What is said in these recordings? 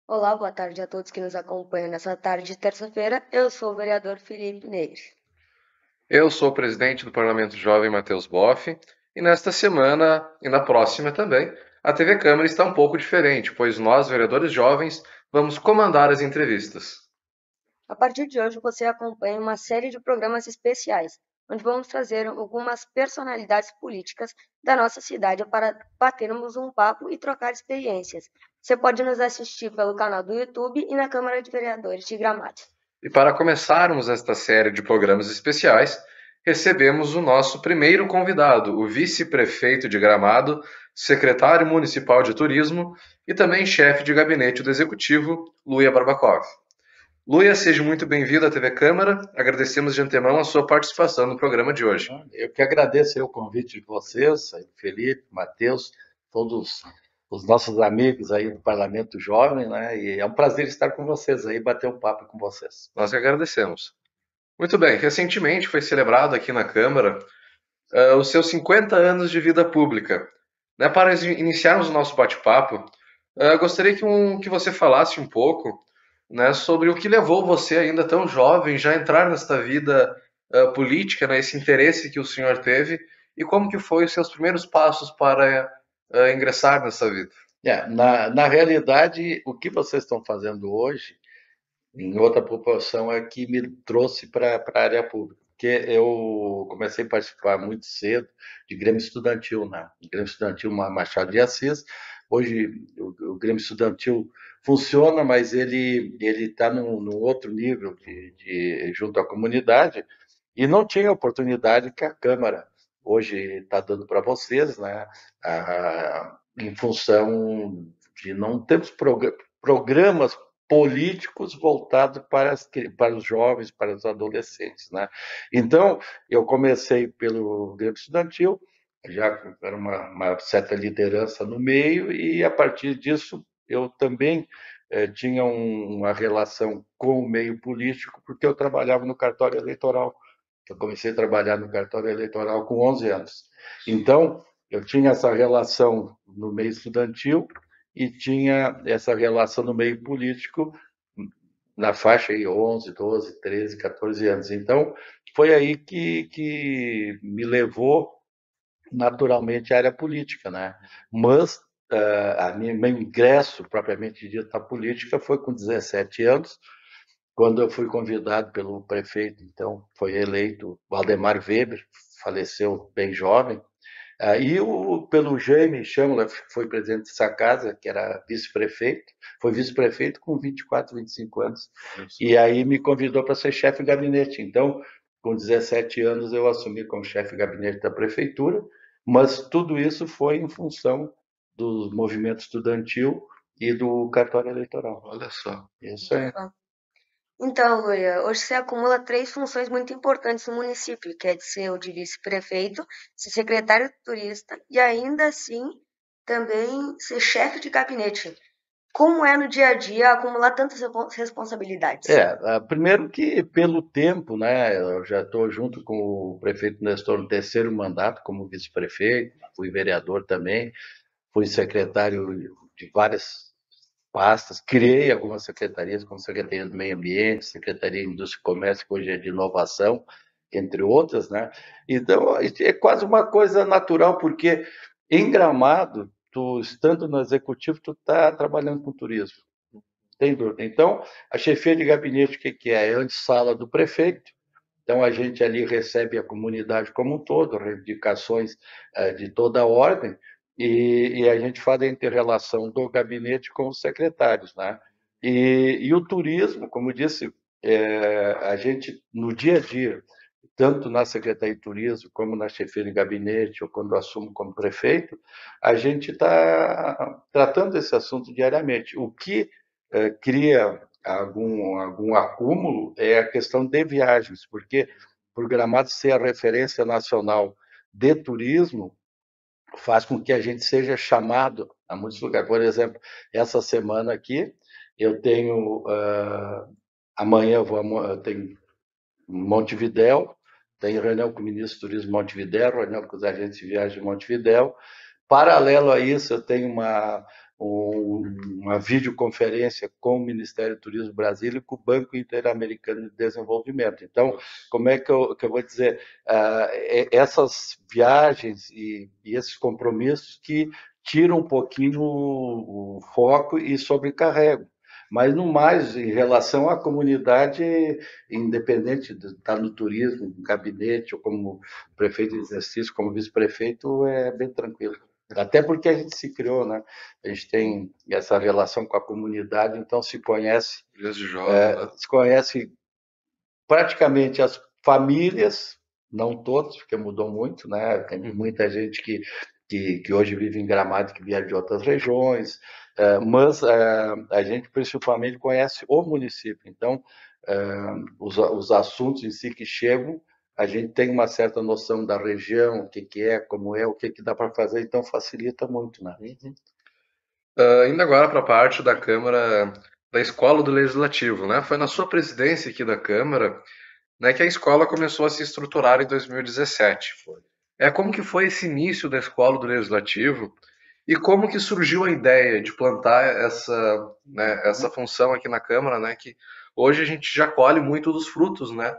Olá, boa tarde a todos que nos acompanham nessa tarde de terça-feira. Eu sou o vereador Felipe Neires. Eu sou o presidente do Parlamento Jovem, Matheus Boff, e nesta semana e na próxima também, a TV Câmara está um pouco diferente, pois nós, vereadores jovens, vamos comandar as entrevistas. A partir de hoje, você acompanha uma série de programas especiais, onde vamos trazer algumas personalidades políticas da nossa cidade para batermos um papo e trocar experiências. Você pode nos assistir pelo canal do YouTube e na Câmara de Vereadores de Gramado. E para começarmos esta série de programas especiais, recebemos o nosso primeiro convidado, o vice-prefeito de Gramado, secretário municipal de turismo e também chefe de gabinete do executivo, Luia Barbakov. Luia, seja muito bem-vindo à TV Câmara. Agradecemos de antemão a sua participação no programa de hoje. Eu que agradeço aí o convite de vocês, aí, Felipe, Matheus, todos os nossos amigos aí do Parlamento Jovem, né? E é um prazer estar com vocês aí, bater um papo com vocês. Nós que agradecemos. Muito bem, recentemente foi celebrado aqui na Câmara os seus 50 anos de vida pública. Né, para iniciarmos o nosso bate-papo, gostaria que você falasse um pouco, né, sobre o que levou você, ainda tão jovem, já a entrar nesta vida política, né, esse interesse que o senhor teve, e como que foi os seus primeiros passos para ingressar nessa vida. Na realidade, o que vocês estão fazendo hoje, em outra proporção, é que me trouxe para a área pública. Porque eu comecei a participar muito cedo de Grêmio Estudantil, né? Grêmio Estudantil Machado de Assis. Hoje o Grêmio Estudantil funciona, mas ele está num outro nível junto à comunidade e não tinha a oportunidade que a Câmara hoje está dando para vocês, né? Em função de não termos programas políticos voltados para os jovens, para os adolescentes, né? Então, eu comecei pelo Grêmio Estudantil, já era uma certa liderança no meio, e a partir disso eu também tinha uma relação com o meio político, porque eu trabalhava no cartório eleitoral. Eu comecei a trabalhar no cartório eleitoral com 11 anos. Então, eu tinha essa relação no meio estudantil e tinha essa relação no meio político na faixa aí 11, 12, 13, 14 anos. Então, foi aí que me levou naturalmente à área política, né? Mas meu ingresso propriamente dito na política foi com 17 anos, quando eu fui convidado pelo prefeito, então foi eleito Waldemar Weber, faleceu bem jovem, pelo Jaime Chamula, foi presidente dessa casa, que era vice-prefeito, foi vice-prefeito com 24, 25 anos, isso. E aí me convidou para ser chefe de gabinete. Então, com 17 anos, eu assumi como chefe de gabinete da prefeitura, mas tudo isso foi em função do movimento estudantil e do cartório eleitoral. Olha só. Isso é. Então, Luia, hoje você acumula três funções muito importantes no município, que é de ser o de vice-prefeito, ser secretário de turista e ainda assim também ser chefe de gabinete. Como é no dia a dia acumular tantas responsabilidades? Primeiro que pelo tempo, né? Eu já estou junto com o prefeito Nestor no terceiro mandato como vice-prefeito, fui vereador também, fui secretário de várias pastas, criei algumas secretarias, como Secretaria do Meio Ambiente, Secretaria de Indústria e Comércio, que hoje é de inovação, entre outras, né? Então, é quase uma coisa natural, porque em Gramado, tu estando no executivo, tu está trabalhando com turismo. Tem dúvida. Então, a chefia de gabinete, o que que é? É a antessala do prefeito. Então, a gente ali recebe a comunidade como um todo, reivindicações de toda a ordem, e a gente faz a inter-relação do gabinete com os secretários, né? E o turismo, como disse, a gente, no dia a dia, tanto na Secretaria de Turismo, como na chefia de gabinete, ou quando assumo como prefeito, a gente está tratando esse assunto diariamente. O que cria algum acúmulo é a questão de viagens, porque por Gramado ser a referência nacional de turismo, faz com que a gente seja chamado a muitos lugares. Por exemplo, essa semana aqui, eu tenho, amanhã eu tenho Montevidéu, tenho reunião com o ministro do Turismo de Montevidéu, reunião com os agentes de viagem de Montevidéu. Paralelo a isso, eu tenho uma videoconferência com o Ministério do Turismo Brasília e com o Banco Interamericano de Desenvolvimento. Então, como é que eu vou dizer? Essas viagens e esses compromissos que tiram um pouquinho o foco e sobrecarregam. Mas, no mais, em relação à comunidade, independente de estar no turismo, no gabinete, ou como prefeito de exercício, como vice-prefeito, é bem tranquilo. Até porque a gente se criou, né? A gente tem essa relação com a comunidade, então se conhece, Desde jovem, né? se conhece praticamente as famílias, não todos, porque mudou muito, né? Tem muita gente que hoje vive em Gramado, que vieram de outras regiões, mas a gente principalmente conhece o município. Então, os assuntos em si que chegam, a gente tem uma certa noção da região, o que é, como é, o que dá para fazer, então facilita muito, né? Indo agora para a parte da Câmara, da Escola do Legislativo, né? Foi na sua presidência aqui da Câmara, né, que a escola começou a se estruturar em 2017. Como que foi esse início da Escola do Legislativo e como que surgiu a ideia de plantar essa, né, essa função aqui na Câmara, né, que hoje a gente já colhe muito dos frutos, né?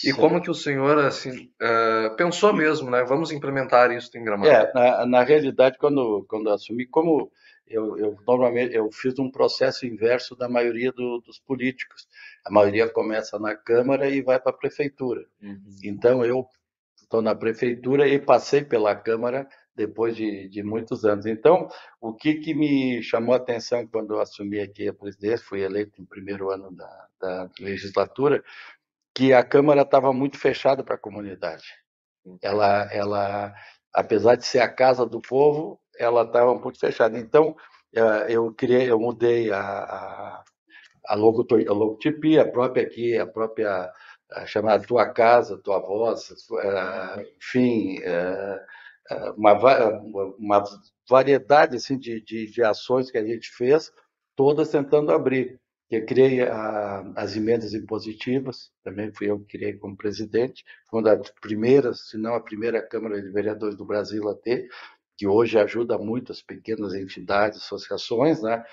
E como que o senhor assim pensou mesmo, né? Vamos implementar isso em Gramado. Na realidade, quando eu assumi, como eu normalmente eu fiz um processo inverso da maioria dos políticos. A maioria começa na Câmara e vai para a Prefeitura. Então, eu estou na Prefeitura e passei pela Câmara depois de muitos anos. Então, o que me chamou a atenção quando eu assumi aqui a presidência, fui eleito no primeiro ano da legislatura, que a Câmara estava muito fechada para a comunidade. Ela, apesar de ser a casa do povo, ela estava muito fechada. Então, eu mudei a logotipia, a própria chamada Tua Casa, Tua Voz, enfim, uma variedade assim, de ações que a gente fez, todas tentando abrir. Eu criei as emendas impositivas, também fui eu que criei como presidente, foi uma das primeiras, se não a primeira Câmara de Vereadores do Brasil a ter, que hoje ajuda muito as pequenas entidades, associações, né?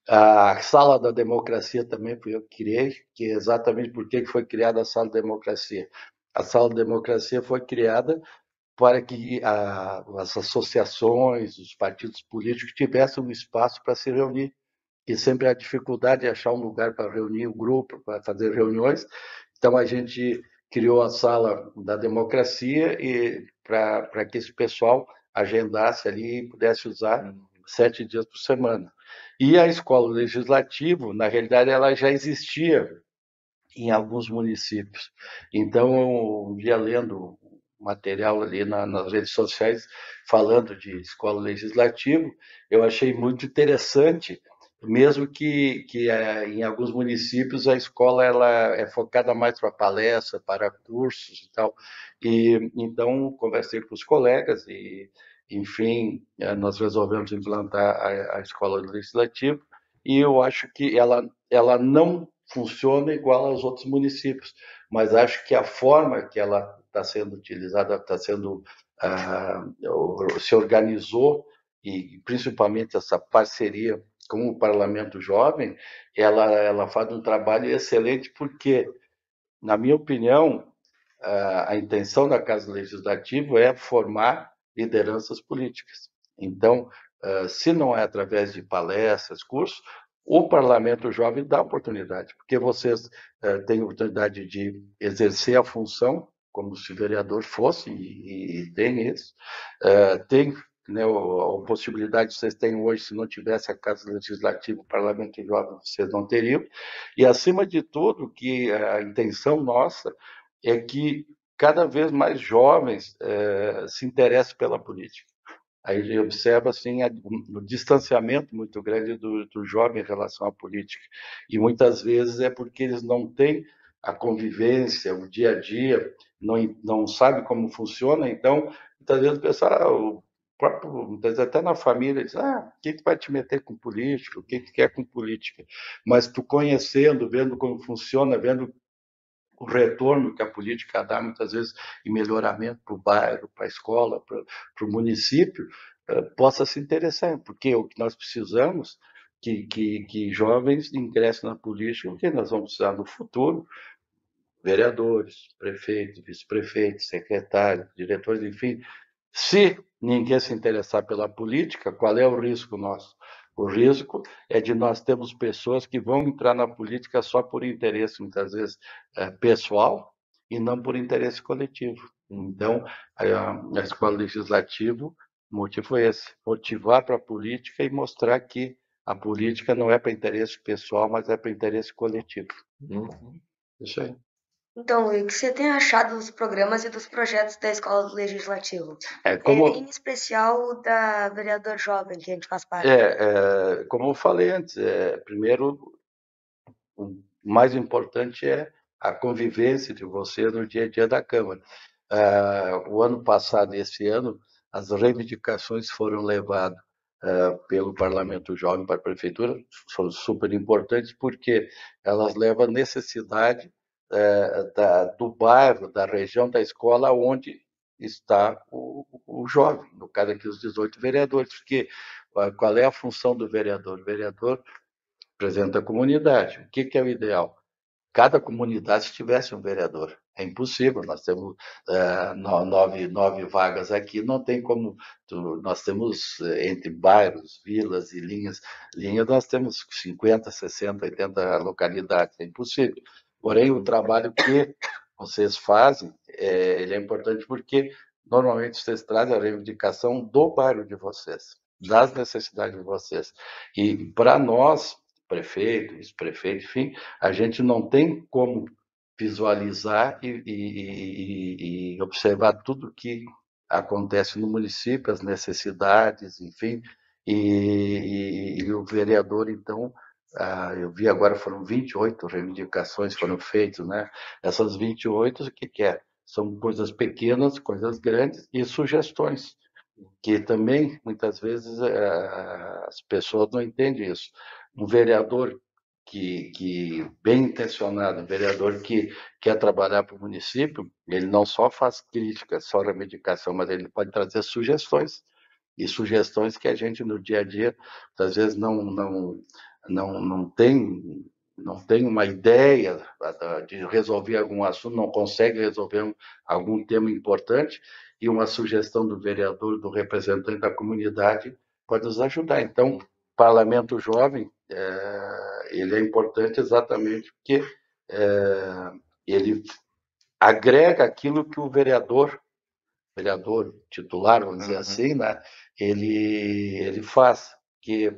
A Sala da Democracia também fui eu que criei, que é exatamente por que foi criada a Sala da Democracia. A Sala da Democracia foi criada para que as associações, os partidos políticos tivessem um espaço para se reunir. E sempre a dificuldade de achar um lugar para reunir o grupo, para fazer reuniões. Então, a gente criou a Sala da Democracia e para que esse pessoal agendasse ali e pudesse usar 7 dias por semana. E a Escola Legislativa, na realidade, ela já existia em alguns municípios. Então, um dia lendo material ali nas redes sociais falando de escola legislativa, eu achei muito interessante, mesmo que em alguns municípios a escola ela é focada mais para palestra, para cursos e tal. E então conversei com os colegas e, enfim, nós resolvemos implantar a escola legislativa e eu acho que ela não funciona igual aos outros municípios, mas acho que a forma que ela está sendo utilizada, se organizou e principalmente essa parceria com o Parlamento Jovem, ela faz um trabalho excelente porque, na minha opinião, a intenção da Casa Legislativa é formar lideranças políticas. Então, se não é através de palestras, cursos, o Parlamento Jovem dá oportunidade, porque vocês têm oportunidade de exercer a função como se vereador fosse, e tem isso, tem, né, a possibilidade que vocês têm hoje, se não tivesse a Casa Legislativa, o Parlamento Jovem, vocês não teriam, e acima de tudo, que a intenção nossa é que cada vez mais jovens se interessem pela política. Aí a gente observa assim, o distanciamento muito grande do jovem em relação à política. E muitas vezes é porque eles não têm a convivência, o dia a dia, não sabem como funciona. Então, muitas vezes o pessoal, muitas vezes até na família, diz: quem que vai te meter com política? O que que quer com política? Mas tu conhecendo, vendo como funciona, vendo o retorno que a política dá, muitas vezes, em melhoramento para o bairro, para a escola, para o município, possa se interessar, porque o que nós precisamos que jovens ingressem na política, porque nós vamos precisar no futuro vereadores, prefeitos, vice-prefeitos, secretários, diretores, enfim. Se ninguém se interessar pela política, qual é o risco nosso? O risco é de nós termos pessoas que vão entrar na política só por interesse, muitas vezes, pessoal, e não por interesse coletivo. Então, a escola legislativa, o motivo é esse, motivar para a política e mostrar que a política não é para interesse pessoal, mas é para interesse coletivo. Isso aí. Então, Luiz, o que você tem achado dos programas e dos projetos da Escola do Legislativo? Em especial o da vereador jovem, que a gente faz parte. Como eu falei antes, primeiro, o mais importante é a convivência de você no dia a dia da Câmara. O ano passado e esse ano, as reivindicações foram levadas pelo Parlamento Jovem para a Prefeitura, são super importantes porque elas levam a necessidade do bairro, da região da escola onde está o jovem, no caso aqui os 18 vereadores, porque qual é a função do vereador? O vereador representa a comunidade. O que é o ideal? Cada comunidade tivesse um vereador. É impossível, nós temos nove vagas aqui, não tem como. Nós temos entre bairros, vilas e linhas, nós temos 50, 60, 80 localidades, é impossível. Porém, o trabalho que vocês fazem, ele é importante porque normalmente vocês trazem a reivindicação do bairro de vocês, das necessidades de vocês. E para nós, prefeito, vice-prefeito, enfim, a gente não tem como visualizar e observar tudo que acontece no município, as necessidades, enfim, e o vereador, então, eu vi agora foram 28 reivindicações foram feitas, né? Essas 28, o que é? São coisas pequenas, coisas grandes e sugestões, que também, muitas vezes, as pessoas não entendem isso. Um vereador que bem intencionado, um vereador que quer trabalhar para o município, ele não só faz críticas, só reivindicação, mas ele pode trazer sugestões, e sugestões que a gente no dia a dia, às vezes não tem uma ideia de resolver algum assunto, não consegue resolver algum tema importante, e uma sugestão do vereador, do representante da comunidade, pode nos ajudar. Então, parlamento jovem, ele é importante exatamente porque ele agrega aquilo que o vereador titular, vamos dizer assim, né, ele faz, que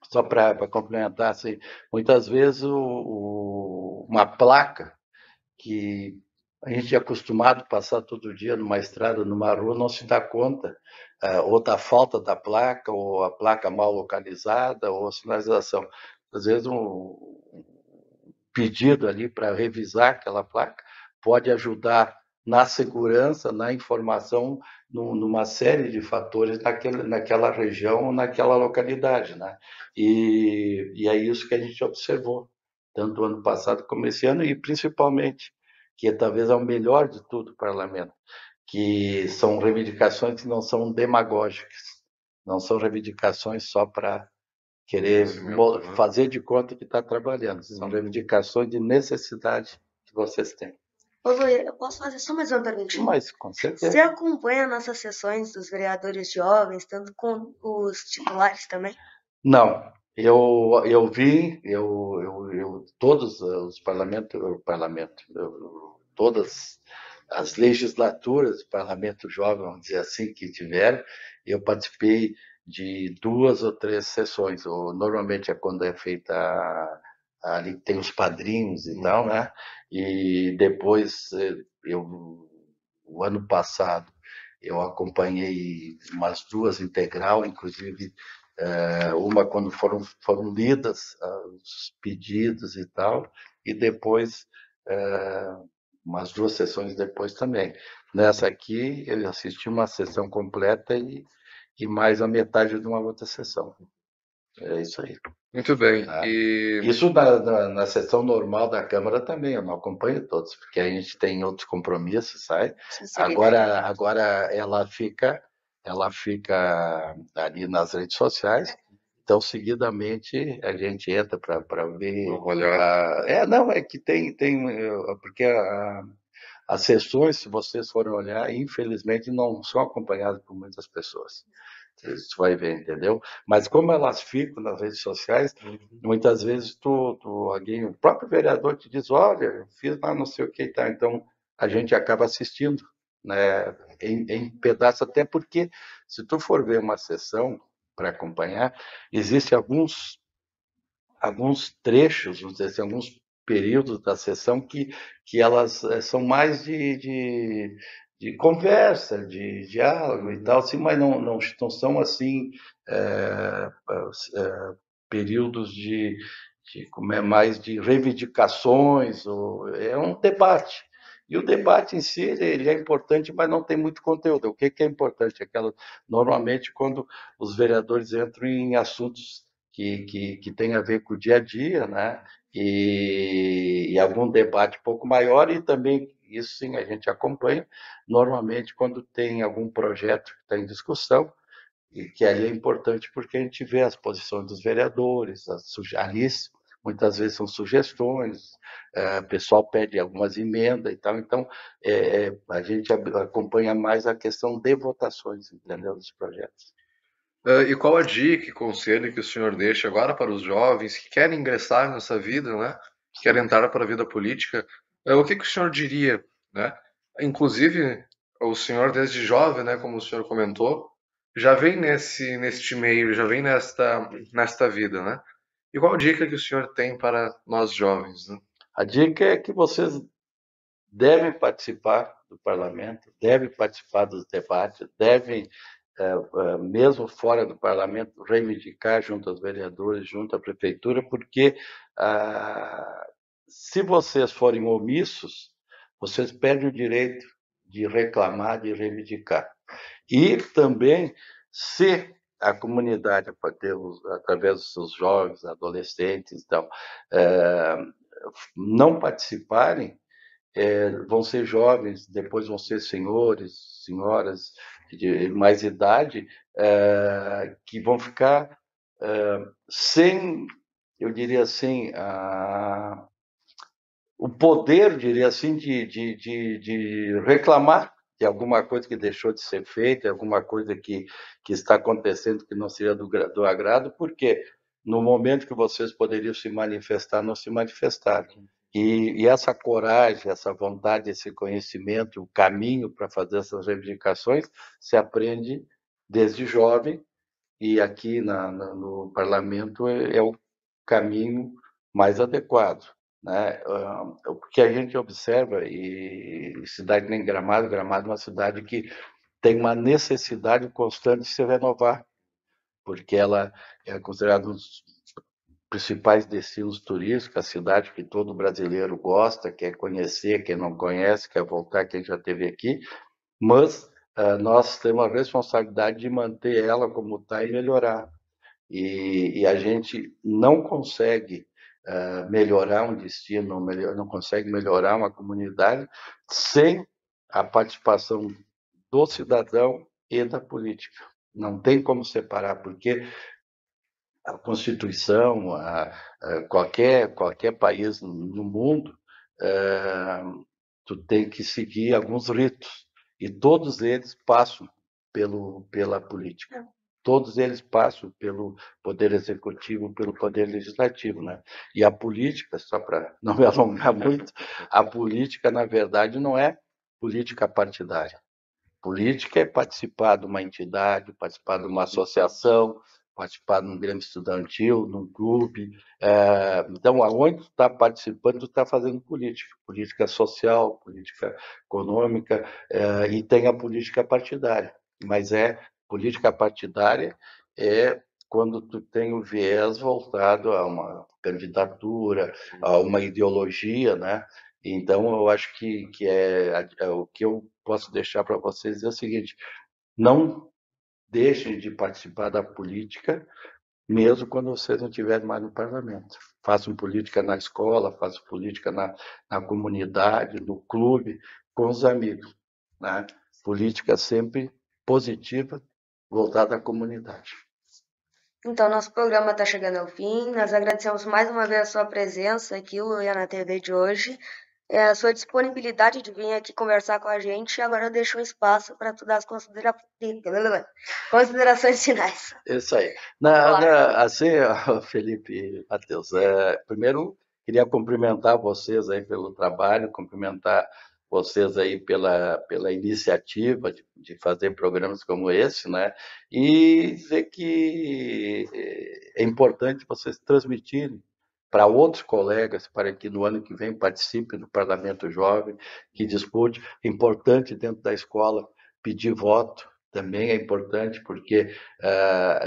só para complementar, assim, muitas vezes uma placa que a gente é acostumado a passar todo dia numa estrada, numa rua, não se dá conta, ou da falta da placa, ou a placa mal localizada, ou a sinalização. Às vezes um pedido ali para revisar aquela placa pode ajudar na segurança, na informação, numa série de fatores naquela região, naquela localidade, né? E é isso que a gente observou, tanto ano passado como esse ano, e principalmente, que talvez é o melhor de tudo o parlamento, que são reivindicações que não são demagógicas, não são reivindicações só para querer fazer de conta que está trabalhando, são reivindicações de necessidade que vocês têm. Ô, Luiz, eu posso fazer só mais uma perguntinha? Mas, com certeza. Você acompanha nossas sessões dos vereadores jovens, tanto com os titulares também? Não, eu vi, todos os todas as legislaturas do Parlamento Jovem, vamos dizer assim, que tiveram, eu participei de 2 ou 3 sessões, ou normalmente é quando é feita ali tem os padrinhos e tal, né? E depois o ano passado eu acompanhei umas 2 integral, inclusive uma quando foram lidas os pedidos e tal, e depois umas 2 sessões depois também. Nessa aqui eu assisti uma sessão completa e mais a metade de uma outra sessão. É isso aí. Muito bem. Isso na sessão normal da Câmara também, eu não acompanho todos, porque a gente tem outros compromissos, sabe? Agora ela fica ela fica ali nas redes sociais. Então, seguidamente, a gente entra para ver. Não, é que porque as sessões, se vocês forem olhar, infelizmente não são acompanhadas por muitas pessoas. Você vai ver, entendeu? Mas como elas ficam nas redes sociais, muitas vezes o próprio vereador te diz, olha, eu fiz lá não sei o que e tal. Então, a gente acaba assistindo, né, em pedaço, até porque, se tu for ver uma sessão para acompanhar, existem alguns trechos, vamos dizer assim, alguns períodos da sessão que elas são mais de conversa, de diálogo e tal, assim, mas não são assim períodos como é mais de reivindicações, é um debate. E o debate em si, ele é importante, mas não tem muito conteúdo. O que é importante? Normalmente, quando os vereadores entram em assuntos que têm a ver com o dia a dia, né? E algum debate um pouco maior, e também, isso sim, a gente acompanha, normalmente quando tem algum projeto que está em discussão, e que aí é importante porque a gente vê as posições dos vereadores, ali muitas vezes são sugestões, o pessoal pede algumas emendas e tal, então a gente acompanha mais a questão de votações, entendeu, dos projetos. E qual a dica e conselho que o senhor deixa agora para os jovens que querem ingressar nessa vida, né? Que querem entrar para a vida política? O que o senhor diria, né? Inclusive, o senhor desde jovem, né, como o senhor comentou, já vem neste meio, já vem nesta vida, né? E qual a dica que o senhor tem para nós jovens, né? A dica é que vocês devem participar do parlamento, devem participar dos debates, devem, mesmo fora do parlamento, reivindicar junto aos vereadores, junto à prefeitura, porque se vocês forem omissos, vocês perdem o direito de reclamar, de reivindicar. E também, se a comunidade, através dos seus jovens, adolescentes, então, não participarem, vão ser jovens, depois vão ser senhores, senhoras de mais idade, que vão ficar sem, eu diria assim, o poder, diria assim, de reclamar de alguma coisa que deixou de ser feita, alguma coisa que está acontecendo que não seria do agrado, porque no momento que vocês poderiam se manifestar, não se manifestaram. E essa coragem, essa vontade, esse conhecimento, o caminho para fazer essas reivindicações, se aprende desde jovem, e aqui no parlamento é o caminho mais adequado, né? O que a gente observa, e cidade nem Gramado, Gramado é uma cidade que tem uma necessidade constante de se renovar, porque ela é considerada um dos principais destinos turísticos, a cidade que todo brasileiro gosta, quer conhecer, quem não conhece, quer voltar, quem já esteve aqui, mas nós temos a responsabilidade de manter ela como está e melhorar. E a gente não consegue melhorar um destino, não consegue melhorar uma comunidade sem a participação do cidadão e da política. Não tem como separar, porque a Constituição, qualquer país no mundo, tu tem que seguir alguns ritos, e todos eles passam pela política. Todos eles passam pelo poder executivo, pelo poder legislativo, né? E a política, só para não me alongar muito, a política, na verdade, não é política partidária. Política é participar de uma entidade, participar de uma associação, participar de um grêmio estudantil, de um clube. Então, aonde tu está participando, tu está fazendo política. Política social, política econômica, e tem a política partidária. Mas política partidária é quando tu tem o viés voltado a uma candidatura, a uma ideologia, né? Então, eu acho que o que eu posso deixar para vocês é o seguinte: não deixem de participar da política, mesmo quando vocês não estiverem mais no parlamento. Façam política na escola, façam política na comunidade, no clube, com os amigos, né? Política sempre positiva, voltado à comunidade. Então, nosso programa está chegando ao fim. Nós agradecemos mais uma vez a sua presença aqui, Luia, na TV de hoje, a sua disponibilidade de vir aqui conversar com a gente. Agora eu deixo um espaço para tu dar as considerações finais. Isso aí. Claro. Assim, Felipe, Matheus, primeiro queria cumprimentar vocês aí pelo trabalho, cumprimentar vocês aí pela iniciativa de fazer programas como esse, né? E dizer que é importante vocês transmitirem para outros colegas, para que no ano que vem participe do Parlamento Jovem, que dispute. É importante dentro da escola pedir voto, também é importante, porque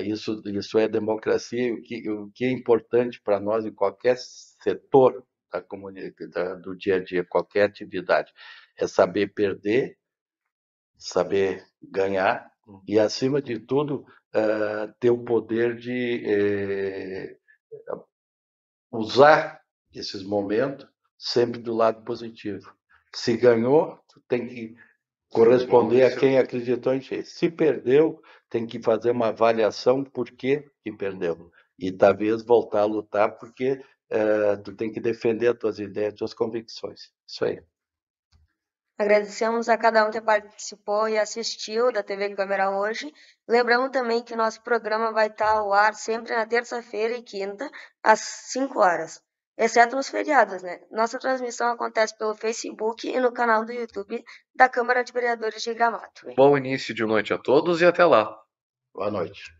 isso é democracia. O que é importante para nós em qualquer setor da comunidade, do dia a dia, qualquer atividade, é saber perder, saber ganhar e, acima de tudo, ter o poder de usar esses momentos sempre do lado positivo. Se ganhou, tem que corresponder a quem acreditou em ti. Se perdeu, tem que fazer uma avaliação por que perdeu. E talvez voltar a lutar, porque tu tem que defender as tuas ideias, as tuas convicções. Isso aí. Agradecemos a cada um que participou e assistiu da TV Câmara hoje. Lembramos também que nosso programa vai estar ao ar sempre na terça-feira e quinta, às 5 horas, exceto nos feriados, né? Nossa transmissão acontece pelo Facebook e no canal do YouTube da Câmara de Vereadores de Gramado. Bom início de noite a todos e até lá. Boa noite.